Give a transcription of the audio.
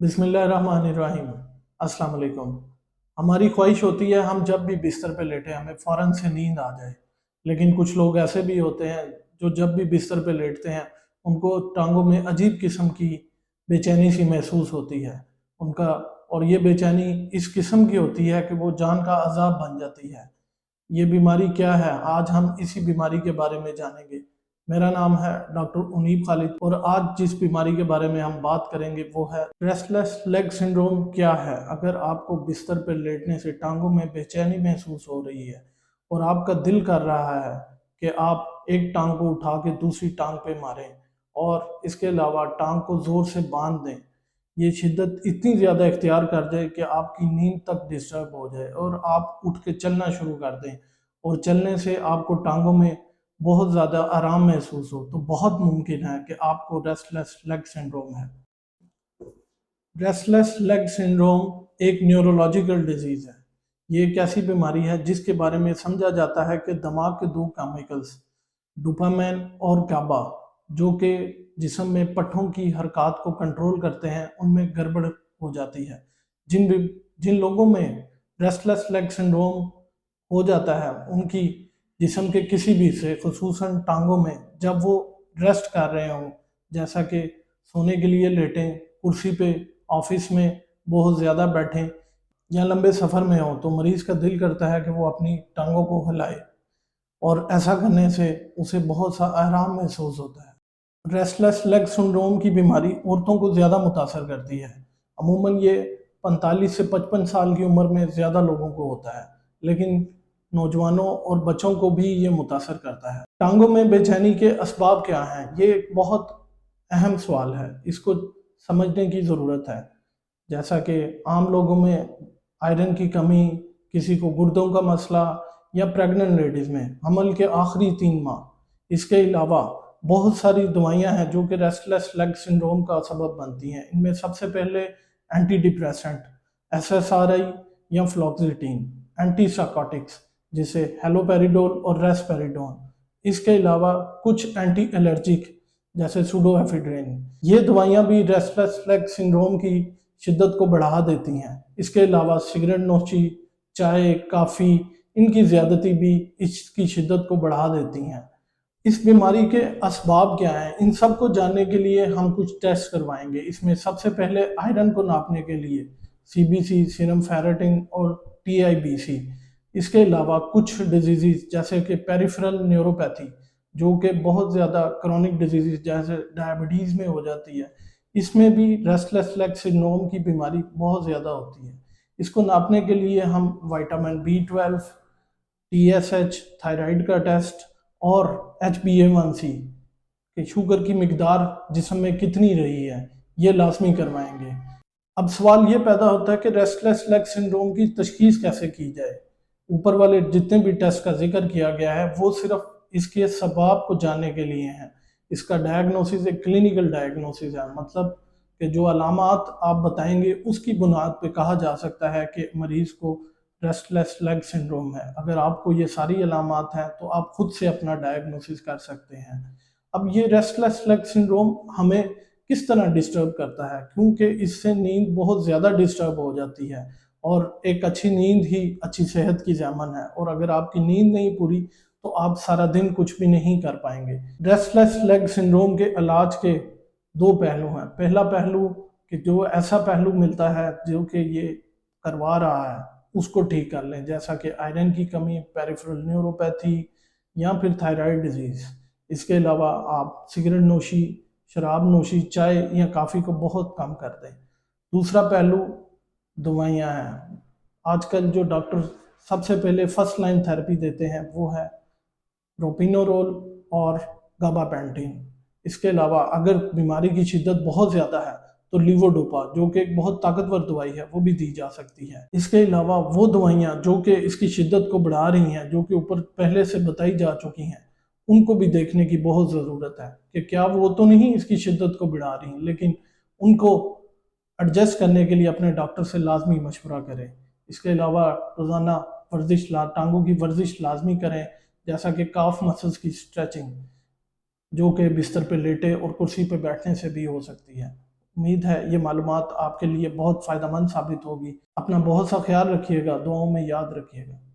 बिस्मिल्लाहिर्रहमानिर्रहीम। अस्सलाम वालेकुम। हमारी ख्वाहिश होती है हम जब भी बिस्तर पे लेटे हमें फ़ौरन से नींद आ जाए, लेकिन कुछ लोग ऐसे भी होते हैं जो जब भी बिस्तर पे लेटते हैं उनको टांगों में अजीब किस्म की बेचैनी सी महसूस होती है उनका। और ये बेचैनी इस किस्म की होती है कि वो जान का अजाब बन जाती है। ये बीमारी क्या है, आज हम इसी बीमारी के बारे में जानेंगे। मेरा नाम है डॉक्टर उनीब खालिद और आज जिस बीमारी के बारे में हम बात करेंगे वो है रेस्टलेस लेग सिंड्रोम। क्या है? अगर आपको बिस्तर पर लेटने से टांगों में बेचैनी महसूस हो रही है और आपका दिल कर रहा है कि आप एक टांग को उठा के दूसरी टांग पे मारें और इसके अलावा टांग को ज़ोर से बांध दें, ये शिद्दत इतनी ज़्यादा इख्तियार कर जाए कि आपकी नींद तक डिस्टर्ब हो जाए और आप उठ के चलना शुरू कर दें और चलने से आपको टांगों में बहुत ज़्यादा आराम महसूस हो, तो बहुत मुमकिन है कि आपको रेस्टलेस लेग सिंड्रोम है। रेस्टलेस लेग सिंड्रोम एक न्यूरोलॉजिकल डिजीज़ है। ये एक ऐसी बीमारी है जिसके बारे में समझा जाता है कि दिमाग के दो केमिकल्स डोपामाइन और गाबा, जो कि जिस्म में पट्ठों की हरकत को कंट्रोल करते हैं, उनमें गड़बड़ हो जाती है। जिन भी जिन लोगों में रेस्टलेस लेग सिंड्रोम हो जाता है उनकी जिस्म के किसी भी हिस्से खुसूसन टांगों में जब वो रेस्ट कर रहे हों, जैसा कि सोने के लिए लेटें, कुर्सी पे, ऑफिस में बहुत ज़्यादा बैठें या लंबे सफ़र में हों, तो मरीज़ का दिल करता है कि वो अपनी टांगों को हिलाए और ऐसा करने से उसे बहुत सा आराम महसूस होता है। रेस्टलेस लेग सिंड्रोम की बीमारी औरतों को ज़्यादा मुतासर करती है। अमूमन ये 45 से 55 साल की उम्र में ज़्यादा लोगों को होता है, लेकिन नौजवानों और बच्चों को भी ये मुतासर करता है। टांगों में बेचैनी के असबाब क्या हैं? ये एक बहुत अहम सवाल है, इसको समझने की ज़रूरत है। जैसा कि आम लोगों में आयरन की कमी, किसी को गुर्दों का मसला या प्रेग्नेंट लेडीज़ में हमल के आखिरी 3 माह। इसके अलावा बहुत सारी दवाइयाँ हैं जो कि रेस्टलेस लेग सिंड्रोम का सबब बनती हैं। इनमें सबसे पहले एंटी डिप्रेसेंट, एसएसआरआई या फ्लॉक्सिटिन, एंटी साइकोटिक्स जिसे हेलोपेरिडोल और रेस्पेरिडोन। इसके अलावा कुछ एंटी एलर्जिक जैसे सुडोएफिड्रिन। ये दवाइयाँ भी रेस्टलेस लेग सिंड्रोम की शिद्दत को बढ़ा देती हैं। इसके अलावा सिगरेट नोशी, चाय, काफ़ी, इनकी ज़्यादती भी इसकी शिद्दत को बढ़ा देती हैं। इस बीमारी के असबाब क्या हैं, इन सब को जानने के लिए हम कुछ टेस्ट करवाएंगे। इसमें सबसे पहले आयरन को नापने के लिए सीबीसी, सीरम फेरेटिन और टीआईबीसी। इसके अलावा कुछ डिजीज़ जैसे कि पेरिफेरल न्यूरोपैथी, जो कि बहुत ज़्यादा क्रॉनिक डिजीज़ जैसे डायबिटीज़ में हो जाती है, इसमें भी रेस्टलेस लेग सिंड्रोम की बीमारी बहुत ज़्यादा होती है। इसको नापने के लिए हम विटामिन B12, TSH, थायराइड का टेस्ट और HbA1c कि शुगर की मिकदार जिस्म में कितनी रही है, ये लाजमी करवाएंगे। अब सवाल ये पैदा होता है कि रेस्टलेस लेग सिंड्रोम की तशखीस कैसे की जाए। ऊपर वाले जितने भी टेस्ट का जिक्र किया गया है वो सिर्फ इसके सबब को जानने के लिए हैं। इसका डायग्नोसिस एक क्लिनिकल डायग्नोसिस है, मतलब कि जो अलामात आप बताएंगे उसकी बुनियाद पे कहा जा सकता है कि मरीज़ को रेस्टलेस लेग सिंड्रोम है। अगर आपको ये सारी अलामात हैं तो आप खुद से अपना डायग्नोसिस कर सकते हैं। अब ये रेस्टलेस लेग सिंड्रोम हमें किस तरह डिस्टर्ब करता है, क्योंकि इससे नींद बहुत ज़्यादा डिस्टर्ब हो जाती है और एक अच्छी नींद ही अच्छी सेहत की ज़ामन है, और अगर आपकी नींद नहीं पूरी तो आप सारा दिन कुछ भी नहीं कर पाएंगे। रेस्टलेस लेग सिंड्रोम के इलाज के दो पहलू हैं। पहला पहलू कि जो ऐसा पहलू मिलता है जो कि ये करवा रहा है उसको ठीक कर लें, जैसा कि आयरन की कमी, पेरिफेरल न्यूरोपैथी या फिर थायराइड डिजीज़। इसके अलावा आप सिगरेट नोशी, शराब नोशी, चाय या काफ़ी को बहुत कम कर दें। दूसरा पहलू दवाइयाँ हैं। आजकल जो डॉक्टर सबसे पहले फर्स्ट लाइन थेरेपी देते हैं वो है प्रोपिनोरोल और गाबापेंटिन। इसके अलावा अगर बीमारी की शिद्दत बहुत ज़्यादा है तो लीवोडोपा, जो कि एक बहुत ताकतवर दवाई है, वो भी दी जा सकती है। इसके अलावा वो दवाइयाँ जो कि इसकी शिद्दत को बढ़ा रही हैं, जो कि ऊपर पहले से बताई जा चुकी हैं, उनको भी देखने की बहुत ज़रूरत है कि क्या वो तो नहीं इसकी शिद्दत को बढ़ा रही हैं, लेकिन उनको एडजस्ट करने के लिए अपने डॉक्टर से लाजमी मशवरा करें। इसके अलावा रोज़ाना वर्जिश टांगों की वर्जिश लाजमी करें, जैसा कि काफ मसल्स की स्ट्रेचिंग, जो कि बिस्तर पे लेटे और कुर्सी पे बैठने से भी हो सकती है। امید ہے یہ معلومات آپ کے لیے بہت فائدہ مند ثابت ہوگی۔ اپنا بہت سا خیال رکھیے گا، دعاؤں میں یاد رکھیے گا۔